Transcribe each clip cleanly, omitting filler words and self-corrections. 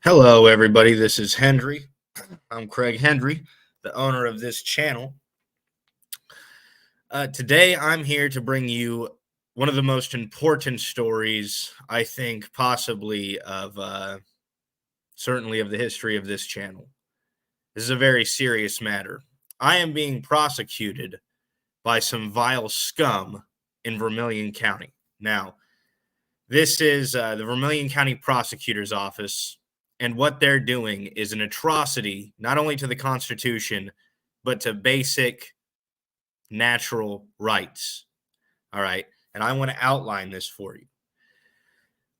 Hello, everybody. This is Hendry. I'm Craig Hendry, the owner of this channel. Today, I'm here to bring you one of the most important stories, I think, possibly of certainly of the history of this channel. This is a very serious matter. I am being prosecuted by some vile scum in Vermillion County. Now, this is the Vermillion County Prosecutor's Office. And what they're doing is an atrocity, not only to the Constitution, but to basic natural rights. All right. And I want to outline this for you.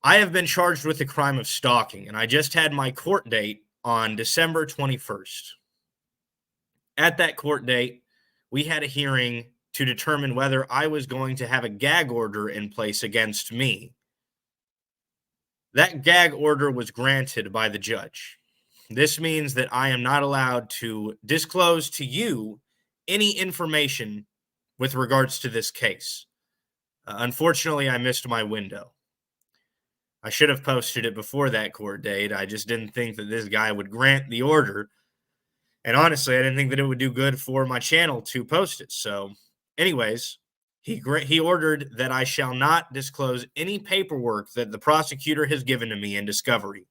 I have been charged with the crime of stalking, and I just had my court date on December 21st. At that court date, we had a hearing to determine whether I was going to have a gag order in place against me. That gag order was granted by the judge. This means that I am not allowed to disclose to you any information with regards to this case. Unfortunately, I missed my window. I should have posted it before that court date. I just didn't think that this guy would grant the order. And honestly, I didn't think that it would do good for my channel to post it. So anyways, he ordered that I shall not disclose any paperwork that the prosecutor has given to me in discovery.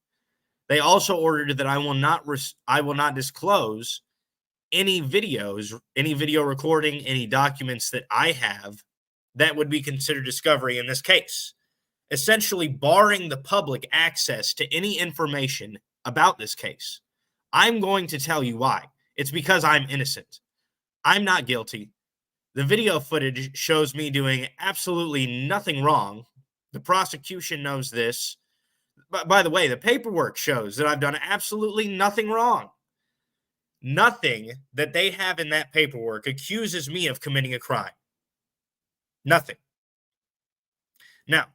They also ordered that I will not disclose any videos, any video recording, any documents that I have that would be considered discovery in this case, essentially barring the public access to any information about this case. I'm going to tell you why. It's because I'm innocent. I'm not guilty. The video footage shows me doing absolutely nothing wrong. The prosecution knows this. But by the way, the paperwork shows that I've done absolutely nothing wrong. Nothing that they have in that paperwork accuses me of committing a crime. Nothing. Now,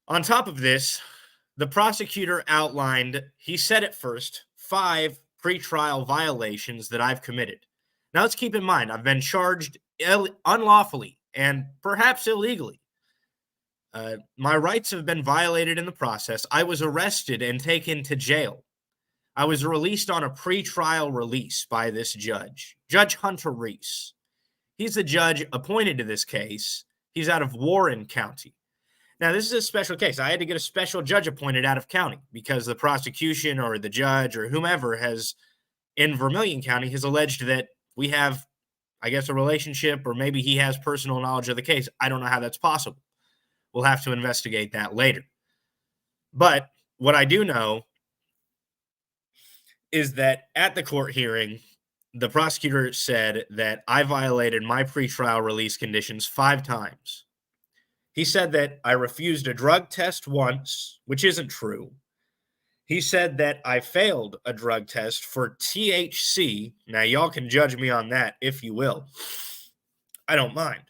on top of this, the prosecutor outlined, he said at first, 5 pretrial violations that I've committed. Now, let's keep in mind, I've been charged unlawfully and perhaps illegally. My rights have been violated in the process. I was arrested and taken to jail. I was released on a pretrial release by this judge, Judge Hunter Reese. He's the judge appointed to this case. He's out of Warren County. Now, this is a special case. I had to get a special judge appointed out of county because the prosecution or the judge or whomever has in Vermillion County has alleged that we have, I guess, a relationship, or maybe he has personal knowledge of the case. I don't know how that's possible. We'll have to investigate that later. But what I do know is that at the court hearing, the prosecutor said that I violated my pretrial release conditions 5 times. He said that I refused a drug test once, which isn't true. He said that I failed a drug test for THC. Now, y'all can judge me on that if you will. I don't mind.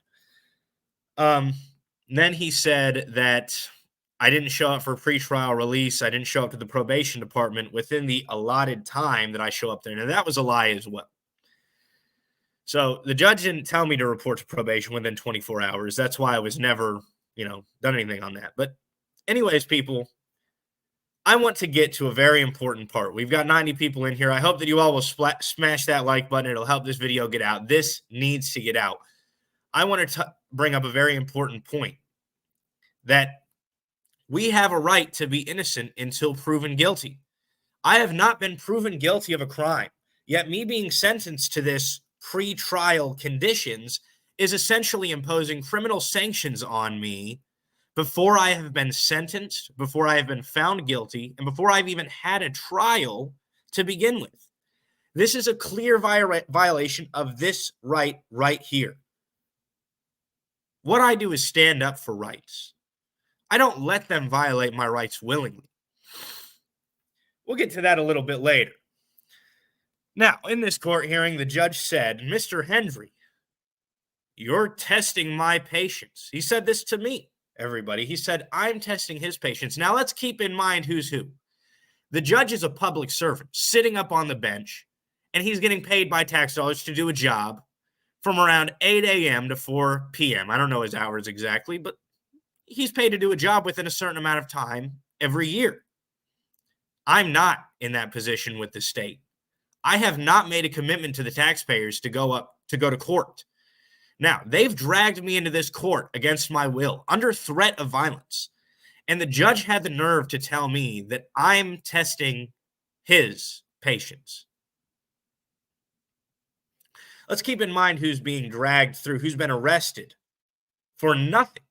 Then he said that I didn't show up for pretrial release. I didn't show up to the probation department within the allotted time that I show up there. Now, that was a lie as well. So the judge didn't tell me to report to probation within 24 hours. That's why I was never, done anything on that. But anyways, people, I want to get to a very important part. We've got 90 people in here. I hope that you all will smash that like button. It'll help this video get out. This needs to get out. I want to bring up a very important point, that we have a right to be innocent until proven guilty. I have not been proven guilty of a crime, yet me being sentenced to this pre-trial conditions is essentially imposing criminal sanctions on me before I have been sentenced, before I have been found guilty, and before I've even had a trial to begin with. This is a clear violation of this right here. What I do is stand up for rights. I don't let them violate my rights willingly. We'll get to that a little bit later. Now, in this court hearing, the judge said, "Mr. Hendry, you're testing my patience." He said this to me, everybody. He said, I'm testing his patience. Now, let's keep in mind who's who. The judge is a public servant sitting up on the bench, and he's getting paid by tax dollars to do a job from around 8 a.m. to 4 p.m. I don't know his hours exactly, but he's paid to do a job within a certain amount of time every year. I'm not in that position with the state. I have not made a commitment to the taxpayers to go to court. Now, they've dragged me into this court against my will, under threat of violence. And the judge had the nerve to tell me that I'm testing his patience. Let's keep in mind who's being dragged through, who's been arrested for nothing,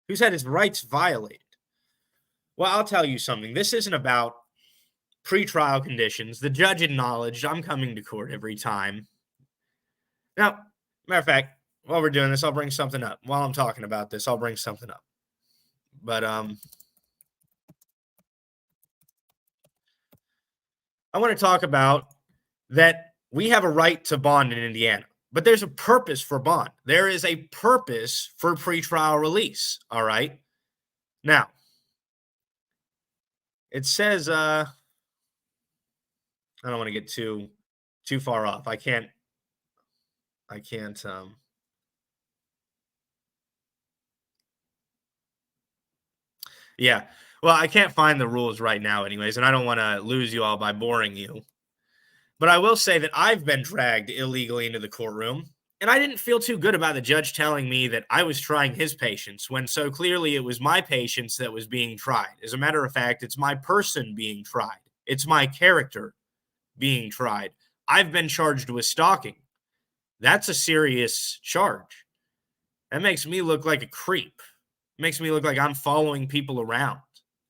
who's had his rights violated. Well, I'll tell you something. This isn't about pretrial conditions. The judge acknowledged I'm coming to court every time. Now, matter of fact, while we're doing this, I'll bring something up. While I'm talking about this, I'll bring something up. But I want to talk about that we have a right to bond in Indiana, but there's a purpose for bond. There is a purpose for pretrial release, all right? Now, it says, I don't want to get too far off. I can't, yeah. Well, I can't find the rules right now anyways, and I don't want to lose you all by boring you. But I will say that I've been dragged illegally into the courtroom, and I didn't feel too good about the judge telling me that I was trying his patience when so clearly it was my patience that was being tried. As a matter of fact, it's my person being tried. It's my character being tried. I've been charged with stalking. That's a serious charge. That makes me look like a creep. It makes me look like I'm following people around.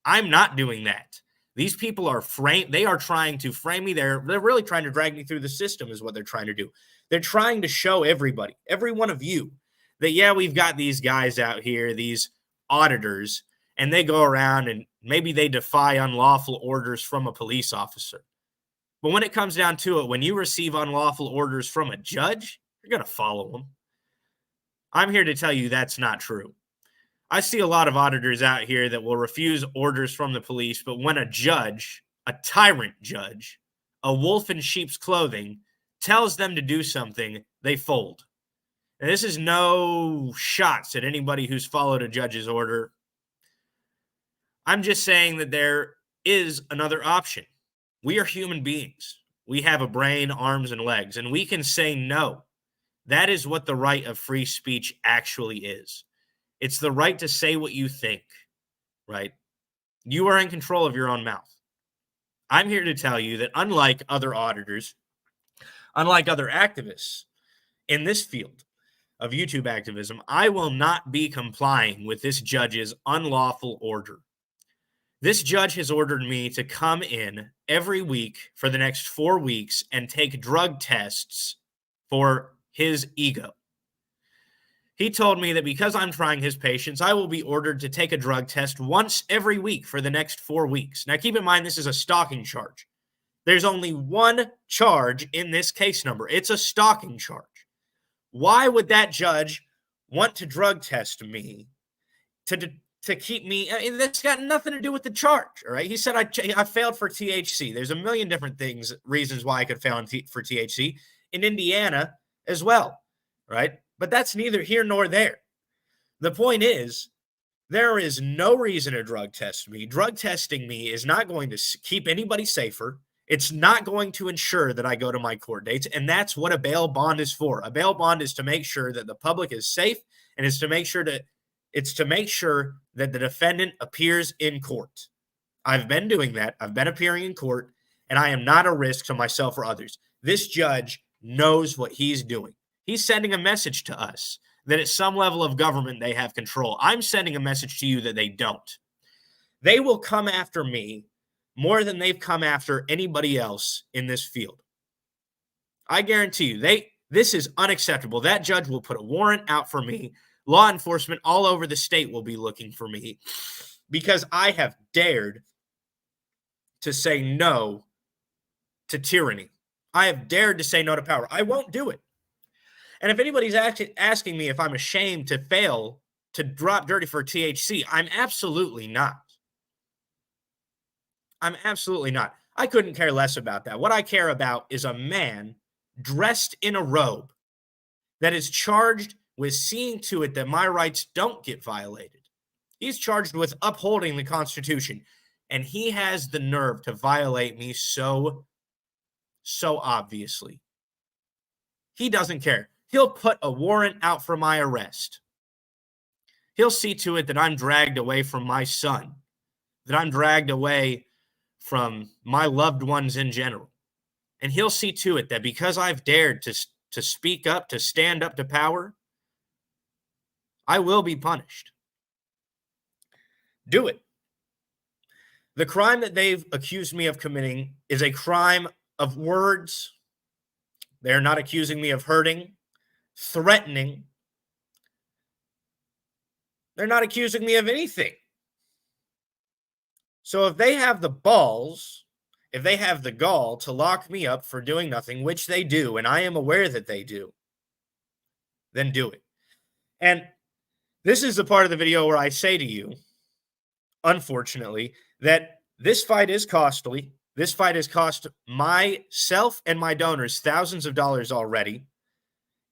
I'm not doing that. These people are they are trying to frame me. They're really trying to drag me through the system is what they're trying to do. They're trying to show everybody, every one of you, that, yeah, we've got these guys out here, these auditors, and they go around and maybe they defy unlawful orders from a police officer. But when it comes down to it, when you receive unlawful orders from a judge, you're going to follow them. I'm here to tell you that's not true. I see a lot of auditors out here that will refuse orders from the police, but when a judge, a tyrant judge, a wolf in sheep's clothing, tells them to do something, they fold. And this is no shots at anybody who's followed a judge's order. I'm just saying that there is another option. We are human beings. We have a brain, arms, and legs, and we can say no. That is what the right of free speech actually is. It's the right to say what you think, right? You are in control of your own mouth. I'm here to tell you that unlike other auditors, unlike other activists in this field of YouTube activism, I will not be complying with this judge's unlawful order. This judge has ordered me to come in every week for the next 4 weeks and take drug tests for his ego. He told me that because I'm trying his patience, I will be ordered to take a drug test once every week for the next 4 weeks. Now, keep in mind, this is a stalking charge. There's only one charge in this case number. It's a stalking charge. Why would that judge want to drug test me to keep me? I mean, that's got nothing to do with the charge, all right? He said I failed for THC. There's a million different reasons why I could fail for THC in Indiana as well, right? But that's neither here nor there. The point is, there is no reason to drug test me. Drug testing me is not going to keep anybody safer. It's not going to ensure that I go to my court dates, and that's what a bail bond is for. A bail bond is to make sure that the public is safe, and it's to make sure that the defendant appears in court. I've been doing that. I've been appearing in court, and I am not a risk to myself or others. This judge knows what he's doing. He's sending a message to us that at some level of government they have control. I'm sending a message to you that they don't. They will come after me more than they've come after anybody else in this field. I guarantee you, this is unacceptable. That judge will put a warrant out for me. Law enforcement all over the state will be looking for me because I have dared to say no to tyranny. I have dared to say no to power. I won't do it. And if anybody's asking me if I'm ashamed to fail to drop dirty for THC, I'm absolutely not. I'm absolutely not. I couldn't care less about that. What I care about is a man dressed in a robe that is charged with seeing to it that my rights don't get violated. He's charged with upholding the Constitution. And he has the nerve to violate me so obviously. He doesn't care. He'll put a warrant out for my arrest. He'll see to it that I'm dragged away from my son, that I'm dragged away from my loved ones in general. And he'll see to it that because I've dared to speak up, to stand up to power, I will be punished. Do it. The crime that they've accused me of committing is a crime of words. They're not accusing me of hurting, threatening. They're not accusing me of anything. So if they have the balls, if they have the gall to lock me up for doing nothing, which they do, and I am aware that they do, then do it. And this is the part of the video where I say to you, unfortunately, that this fight is costly. This fight has cost myself and my donors thousands of dollars already.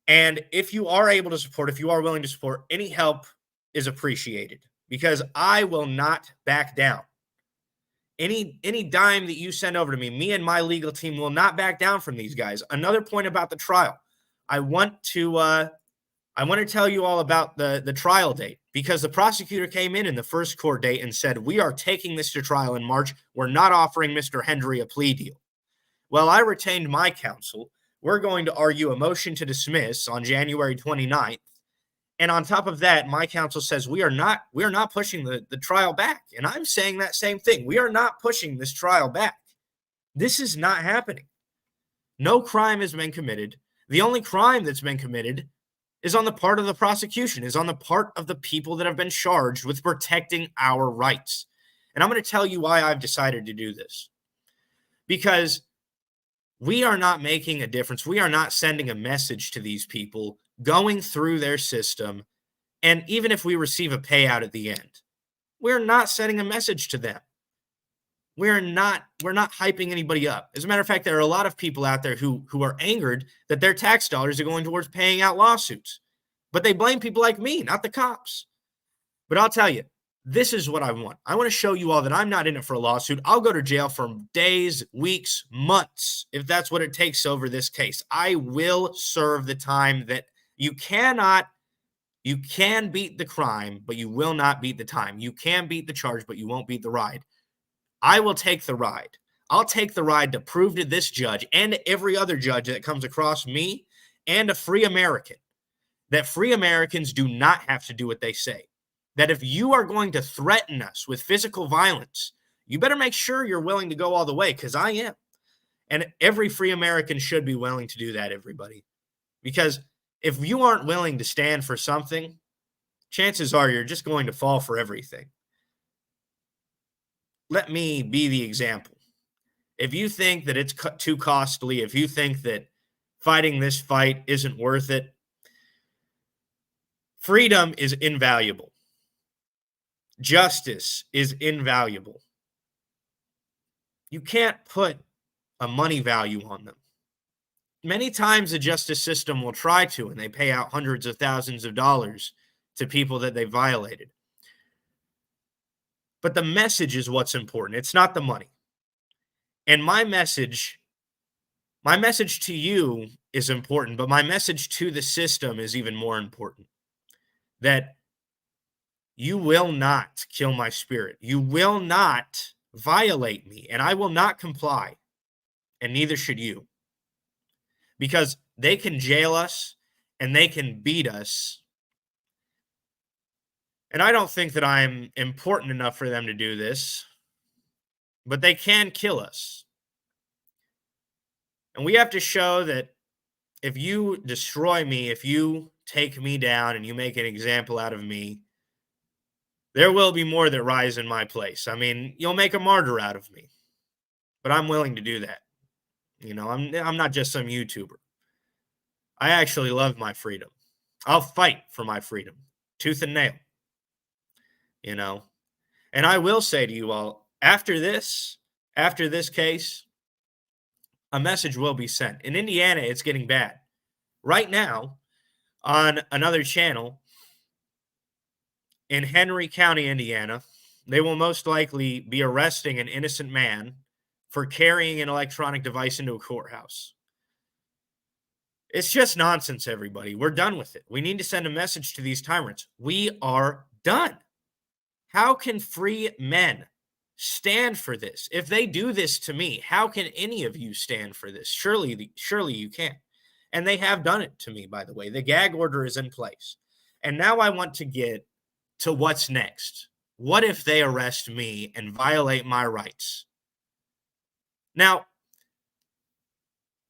And if you are able to support, if you are willing to support, any help is appreciated because I will not back down. Any dime that you send over to me, me and my legal team will not back down from these guys. Another point about the trial. I want to tell you all about the trial date because the prosecutor came in the first court date and said, we are taking this to trial in March. We're not offering Mr. Hendry a plea deal. Well, I retained my counsel. We're going to argue a motion to dismiss on January 29th. And on top of that, my counsel says we are not pushing the trial back. And I'm saying that same thing. We are not pushing this trial back. This is not happening. No crime has been committed. The only crime that's been committed is on the part of the prosecution, is on the part of the people that have been charged with protecting our rights. And I'm going to tell you why I've decided to do this. Because we are not making a difference. We are not sending a message to these people going through their system. And even if we receive a payout at the end, we're not sending a message to them. We're not hyping anybody up. As a matter of fact, there are a lot of people out there who are angered that their tax dollars are going towards paying out lawsuits. But they blame people like me, not the cops. But I'll tell you, this is what I want. I want to show you all that I'm not in it for a lawsuit. I'll go to jail for days, weeks, months, if that's what it takes over this case. I will serve the time that you can beat the crime, but you will not beat the time. You can beat the charge, but you won't beat the ride. I will take the ride. I'll take the ride to prove to this judge and every other judge that comes across me and a free American that free Americans do not have to do what they say. That if you are going to threaten us with physical violence, you better make sure you're willing to go all the way, because I am. And every free American should be willing to do that, everybody. Because if you aren't willing to stand for something, chances are you're just going to fall for everything. Let me be the example. If you think that it's too costly, if you think that fighting this fight isn't worth it, freedom is invaluable. Justice is invaluable. You can't put a money value on them. Many times the justice system will try to, and they pay out hundreds of thousands of dollars to people that they violated. But the message is what's important. It's not the money. And my message to you is important, but my message to the system is even more important. That you will not kill my spirit. You will not violate me, and I will not comply, and neither should you. Because they can jail us, and they can beat us. And I don't think that I'm important enough for them to do this, but they can kill us. And we have to show that if you destroy me, if you take me down and you make an example out of me, there will be more that rise in my place. I mean, you'll make a martyr out of me, but I'm willing to do that. You know, I'm not just some YouTuber. I actually love my freedom. I'll fight for my freedom, tooth and nail. You know, and I will say to you all, after this case, a message will be sent. In Indiana, it's getting bad. Right now, on another channel in Henry County, Indiana, they will most likely be arresting an innocent man for carrying an electronic device into a courthouse. It's just nonsense, everybody. We're done with it. We need to send a message to these tyrants. We are done. How can free men stand for this? If they do this to me, how can any of you stand for this? Surely you can. And they have done it to me, by the way. The gag order is in place. And now I want to get to what's next. What if they arrest me and violate my rights? Now,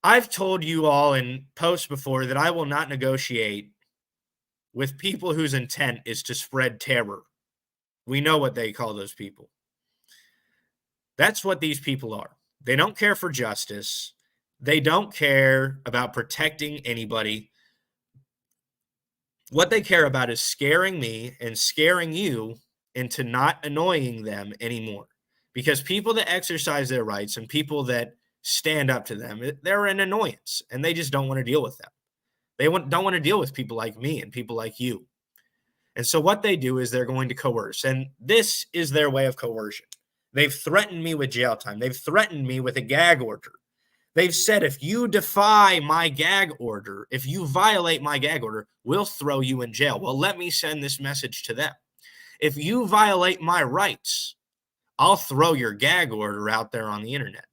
I've told you all in posts before that I will not negotiate with people whose intent is to spread terror. We know what they call those people. That's what these people are. They don't care for justice. They don't care about protecting anybody. What they care about is scaring me and scaring you into not annoying them anymore. Because people that exercise their rights and people that stand up to them, they're an annoyance, and they just don't want to deal with them. They don't want to deal with people like me and people like you. And so what they do is they're going to coerce, and this is their way of coercion. They've threatened me with jail time. They've threatened me with a gag order. They've said, if you defy my gag order, if you violate my gag order, we'll throw you in jail. Well, let me send this message to them. If you violate my rights, I'll throw your gag order out there on the internet.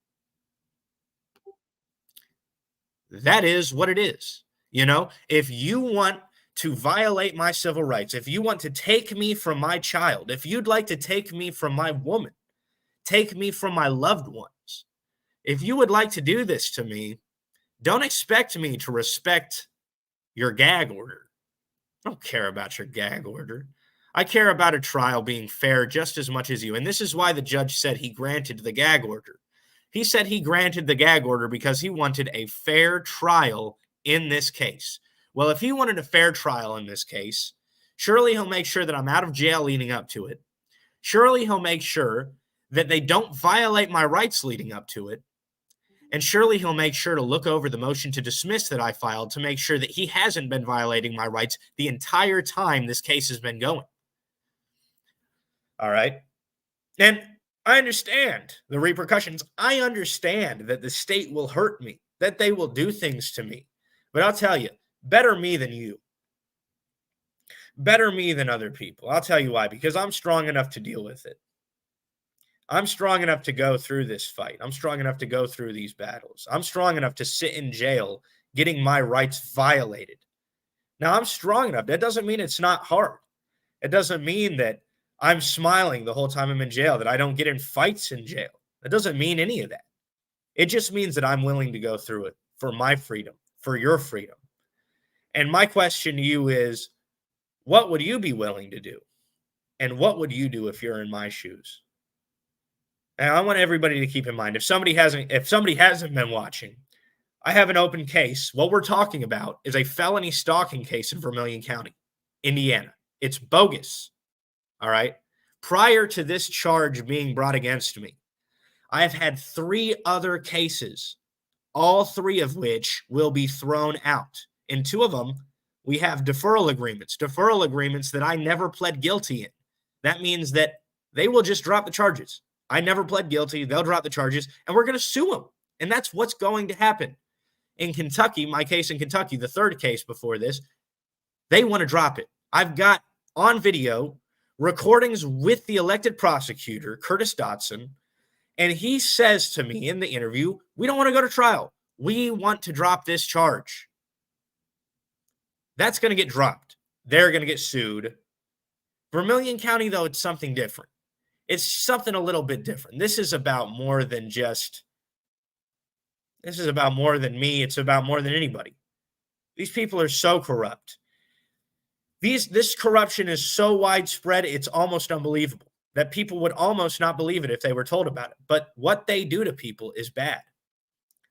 That is what it is. You know, if you want to violate my civil rights, if you want to take me from my child, if you'd like to take me from my woman, take me from my loved ones, if you would like to do this to me, don't expect me to respect your gag order. I don't care about your gag order. I care about a trial being fair just as much as you. And this is why the judge said he granted the gag order. He said he granted the gag order because he wanted a fair trial in this case. Well, if he wanted a fair trial in this case, surely he'll make sure that I'm out of jail leading up to it. Surely he'll make sure that they don't violate my rights leading up to it. And surely he'll make sure to look over the motion to dismiss that I filed to make sure that he hasn't been violating my rights the entire time this case has been going. All right. And I understand the repercussions. I understand that the state will hurt me, that they will do things to me. But I'll tell you, better me than you. Better me than other people. I'll tell you why. Because I'm strong enough to deal with it. I'm strong enough to go through this fight. I'm strong enough to go through these battles. I'm strong enough to sit in jail getting my rights violated. Now, I'm strong enough. That doesn't mean it's not hard. It doesn't mean that I'm smiling the whole time I'm in jail, that I don't get in fights in jail. That doesn't mean any of that. It just means that I'm willing to go through it for my freedom, for your freedom. And my question to you is, what would you be willing to do? And what would you do if you're in my shoes? And I want everybody to keep in mind, if somebody hasn't been watching, I have an open case. What we're talking about is a felony stalking case in Vermillion County, Indiana. It's bogus. All right. Prior to this charge being brought against me, I have had 3 other cases, all 3 of which will be thrown out. In 2 of them, we have deferral agreements that I never pled guilty in. That means that they will just drop the charges. I never pled guilty. They'll drop the charges, and we're going to sue them. And that's what's going to happen. In Kentucky, my case in Kentucky, the 3rd case before this, they want to drop it. I've got on video recordings with the elected prosecutor, Curtis Dotson, and he says to me in the interview, we don't want to go to trial. We want to drop this charge. That's going to get dropped. They're going to get sued. Vermillion County, though, it's something different. It's something a little bit different. This is about more than me. It's about more than anybody. These people are so corrupt. This corruption is so widespread, it's almost unbelievable that people would almost not believe it if they were told about it. But what they do to people is bad.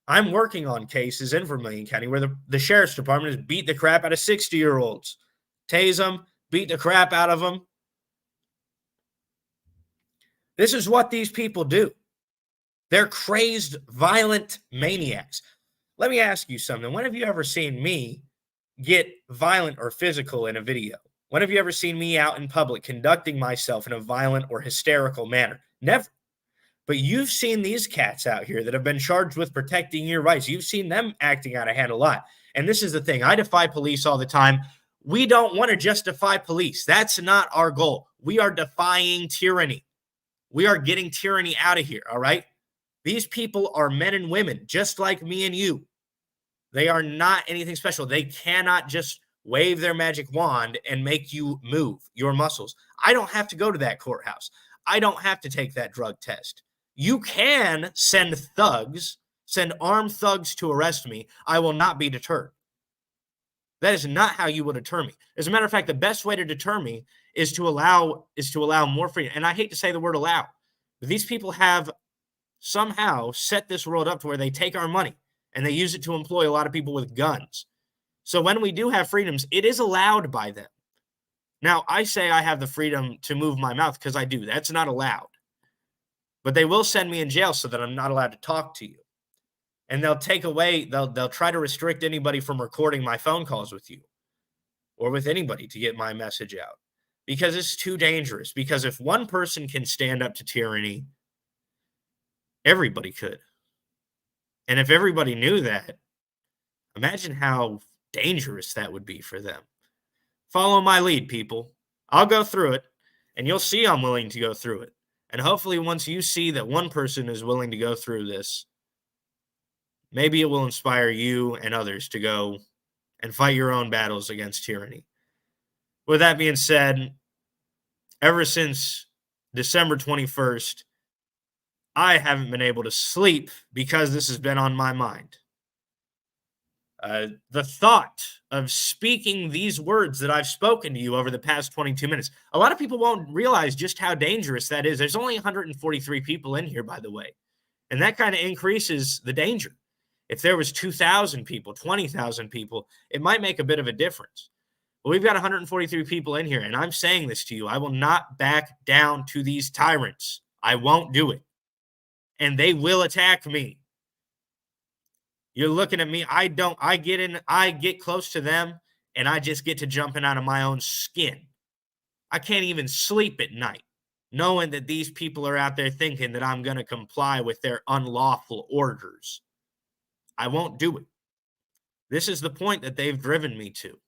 I'm working on cases in Vermillion County where the sheriff's department has beat the crap out of 60-year-olds, tase them, beat the crap out of them. This is what these people do. They're crazed, violent maniacs. Let me ask you something. When have you ever seen me get violent or physical in a video? When have you ever seen me out in public conducting myself in a violent or hysterical manner? Never. But you've seen these cats out here that have been charged with protecting your rights. You've seen them acting out of hand a lot. And this is the thing. I defy police all the time. We don't want to justify police. That's not our goal. We are defying tyranny. We are getting tyranny out of here, all right? These people are men and women, just like me and you. They are not anything special. They cannot just wave their magic wand and make you move your muscles. I don't have to go to that courthouse. I don't have to take that drug test. You can send thugs, send armed thugs to arrest me. I will not be deterred. That is not how you will deter me. As a matter of fact, the best way to deter me is to allow more freedom. And I hate to say the word allow, but these people have somehow set this world up to where they take our money and they use it to employ a lot of people with guns. So when we do have freedoms, it is allowed by them. Now, I say I have the freedom to move my mouth because I do. That's not allowed. But they will send me in jail so that I'm not allowed to talk to you. And they'll take away, they'll try to restrict anybody from recording my phone calls with you or with anybody to get my message out because it's too dangerous. Because if one person can stand up to tyranny, everybody could. And if everybody knew that, imagine how dangerous that would be for them. Follow my lead, people. I'll go through it, and you'll see I'm willing to go through it. And hopefully once you see that one person is willing to go through this, maybe it will inspire you and others to go and fight your own battles against tyranny. With that being said, ever since December 21st, I haven't been able to sleep because this has been on my mind. The thought of speaking these words that I've spoken to you over the past 22 minutes. A lot of people won't realize just how dangerous that is. There's only 143 people in here, by the way. And that kind of increases the danger. If there was 2,000 people, 20,000 people, it might make a bit of a difference. But we've got 143 people in here, and I'm saying this to you. I will not back down to these tyrants. I won't do it. And they will attack me. You're looking at me. I get close to them, and I just get to jumping out of my own skin. I can't even sleep at night, knowing that these people are out there thinking that I'm going to comply with their unlawful orders. I won't do it. This is the point that they've driven me to.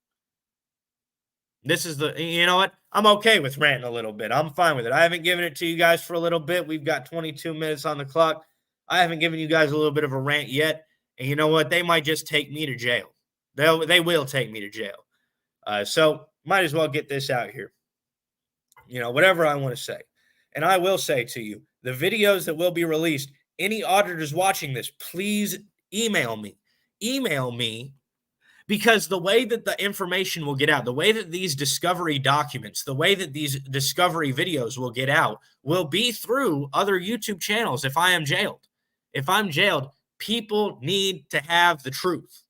You know what? I'm okay with ranting a little bit. I'm fine with it. I haven't given it to you guys for a little bit. We've got 22 minutes on the clock. I haven't given you guys a little bit of a rant yet. And you know what? They might just take me to jail. They will take me to jail. So might as well get this out here. You know, whatever I want to say. And I will say to you, the videos that will be released, any auditors watching this, please email me. Email me, because the way that the information will get out, the way that these discovery documents, the way that these discovery videos will get out will be through other YouTube channels if I am jailed. If I'm jailed, people need to have the truth.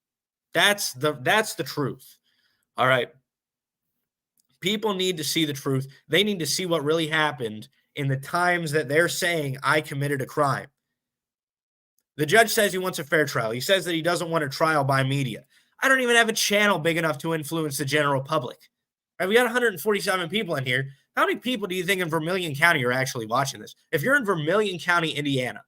That's the truth. All right. People need to see the truth. They need to see what really happened in the times that they're saying I committed a crime. The judge says he wants a fair trial. He says that he doesn't want a trial by media. I don't even have a channel big enough to influence the general public. All right, we got 147 people in here. How many people do you think in Vermillion County are actually watching this? If you're in Vermillion County, Indiana,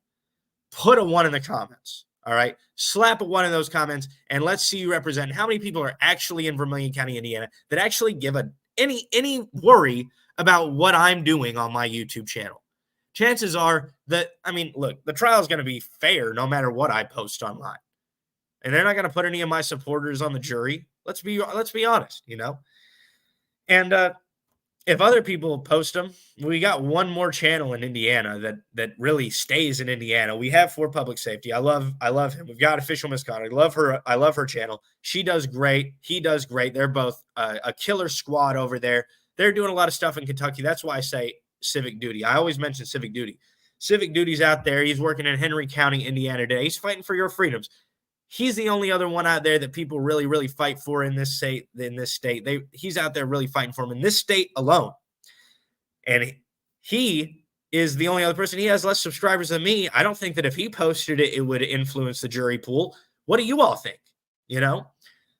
put a 1 in the comments. All right. Slap a 1 in those comments and let's see you represent how many people are actually in Vermillion County, Indiana that actually give any worry about what I'm doing on my YouTube channel. Chances are that, look, the trial is going to be fair no matter what I post online. And they're not going to put any of my supporters on the jury. Let's be honest, you know. And if other people post them, we got one more channel in Indiana that really stays in Indiana. We have for public safety. I love him. We've got official misconduct. I love her channel. She does great. He does great. They're both a killer squad over there. They're doing a lot of stuff in Kentucky. That's why I say civic duty. I always mention civic duty. Civic duty's out there. He's working in Henry County, Indiana today. He's fighting for your freedoms. He's the only other one out there that people really, really fight for in this state. He's out there really fighting for him in this state alone. And he is the only other person. He has less subscribers than me. I don't think that if he posted it, it would influence the jury pool. What do you all think? You know,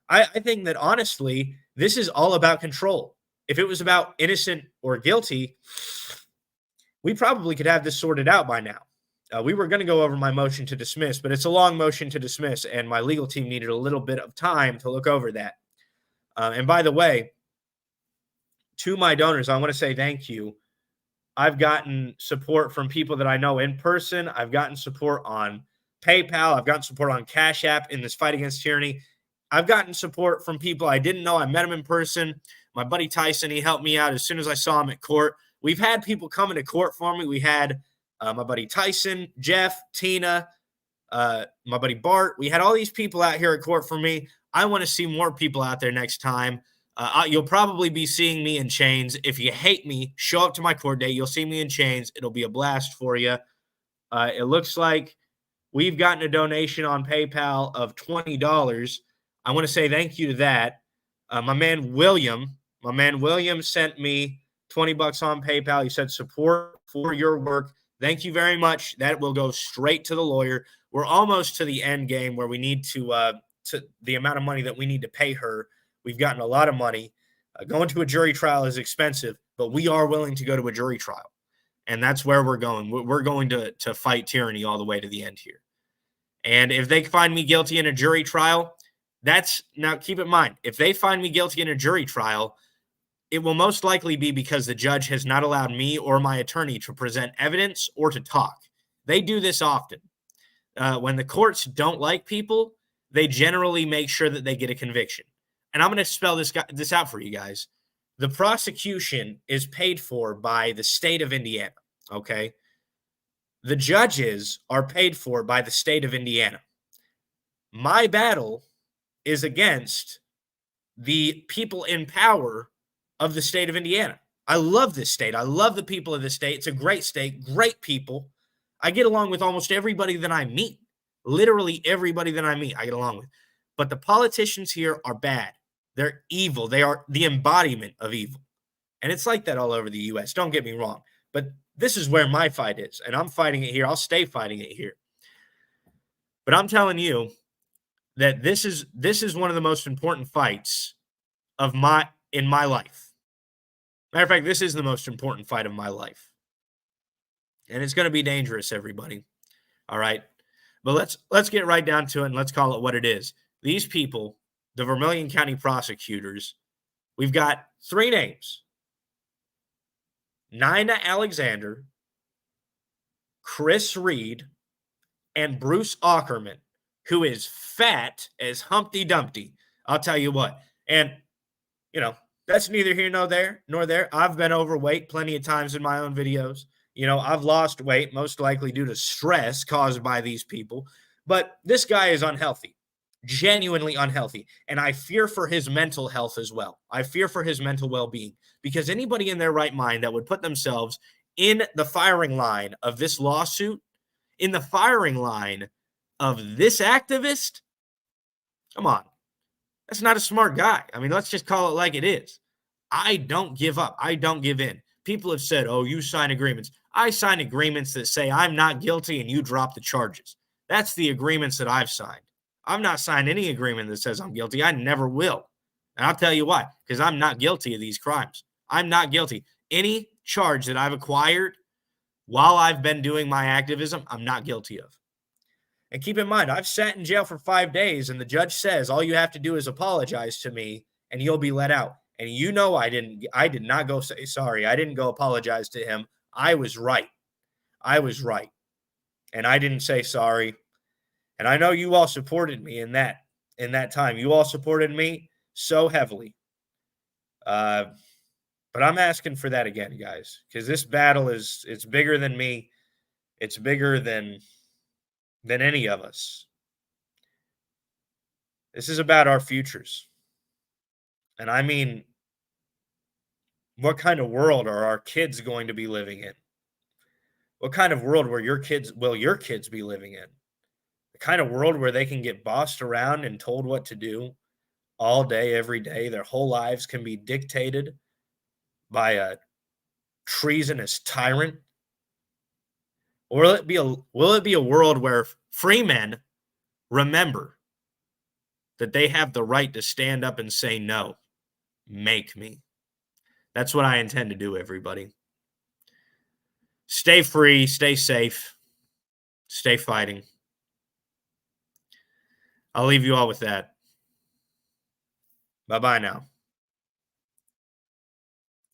I think that honestly, this is all about control. if it was about innocent or guilty, we probably could have this sorted out by now. We were going to go over my motion to dismiss, but it's a long motion to dismiss, and my legal team needed a little bit of time to look over that. And by the way, to my donors, I want to say thank you. I've gotten support from people that I know in person. I've gotten support on PayPal. I've gotten support on Cash App in this fight against tyranny. I've gotten support from people I didn't know. I met him in person. My buddy Tyson, he helped me out as soon as I saw him at court. We've had people coming to court for me. We had my buddy Tyson, Jeff, Tina, my buddy Bart. We had all these people out here at court for me. I want to see more people out there next time. You'll probably be seeing me in chains. If you hate me, show up to my court date. You'll see me in chains. It'll be a blast for you. It looks like we've gotten a donation on PayPal of $20. I want to say thank you to that. My man William sent me $20 on PayPal. He said support for your work. Thank you very much. That will go straight to the lawyer. We're almost to the end game where we need to the amount of money that we need to pay her. We've gotten a lot of money. Going to a jury trial is expensive, but we are willing to go to a jury trial. And that's where we're going. We're going to fight tyranny all the way to the end here. And if they find me guilty in a jury trial, now keep in mind, if they find me guilty in a jury trial, it will most likely be because the judge has not allowed me or my attorney to present evidence or to talk. They do this often. When the courts don't like people, they generally make sure that they get a conviction. And I'm going to spell this out for you guys. The prosecution is paid for by the state of Indiana, okay? The judges are paid for by the state of Indiana. My battle is against the people in power of the state of Indiana. I love this state. I love the people of this state. It's a great state, great people. I get along with almost everybody that I meet. Literally everybody that I meet, I get along with. But the politicians here are bad. They're evil. They are the embodiment of evil. And it's like that all over the U.S. Don't get me wrong. But this is where my fight is. And I'm fighting it here. I'll stay fighting it here. But I'm telling you that this is one of the most important fights in my life. Matter of fact, this is the most important fight of my life. And it's going to be dangerous, everybody. All right. But let's get right down to it and let's call it what it is. These people, the Vermillion County prosecutors, we've got 3 names. Nina Alexander, Chris Reed, and Bruce Ackerman, who is fat as Humpty Dumpty. I'll tell you what. And, that's neither here nor there. I've been overweight plenty of times in my own videos. I've lost weight, most likely due to stress caused by these people. But this guy is unhealthy, genuinely unhealthy. And I fear for his mental health as well. I fear for his mental well-being, because anybody in their right mind that would put themselves in the firing line of this lawsuit, in the firing line of this activist, come on. That's not a smart guy. I mean, let's just call it like it is. I don't give up. I don't give in. People have said, oh, you sign agreements. I sign agreements that say I'm not guilty and you drop the charges. That's the agreements that I've signed. I've not signed any agreement that says I'm guilty. I never will. And I'll tell you why. Because I'm not guilty of these crimes. I'm not guilty. Any charge that I've acquired while I've been doing my activism, I'm not guilty of. And keep in mind, I've sat in jail for 5 days, and the judge says all you have to do is apologize to me, and you'll be let out. And I did not go say sorry. I didn't go apologize to him. I was right. And I didn't say sorry. And I know you all supported me in that time. You all supported me so heavily. But I'm asking for that again, guys, because this battle it's bigger than me. It's bigger than any of us. This is about our futures. And I mean, what kind of world are our kids going to be living in? What kind of world will your kids be living in? The kind of world where they can get bossed around and told what to do all day, every day. Their whole lives can be dictated by a treasonous tyrant. Or will it be a world where free men remember that they have the right to stand up and say, no, make me. That's what I intend to do, everybody. Stay free, stay safe, stay fighting. I'll leave you all with that. Bye-bye now.